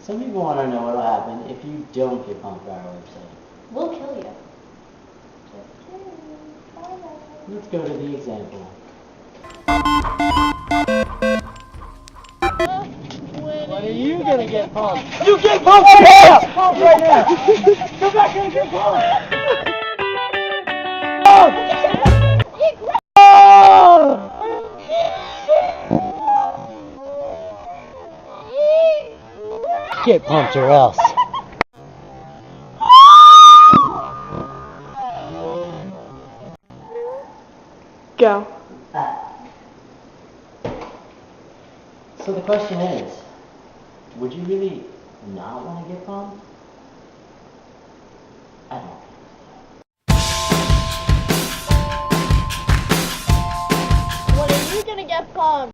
Some people want to know what will happen if you don't get pumped by our website. We'll kill you. Just kidding. Try that. Let's go to the example. When are you gonna get pumped? You get pumped right now! Pumped right now! Go back and get pumped! Get pumped or else. Go. So the question is, would you really not want to get pumped? I don't. When are you gonna get pumped?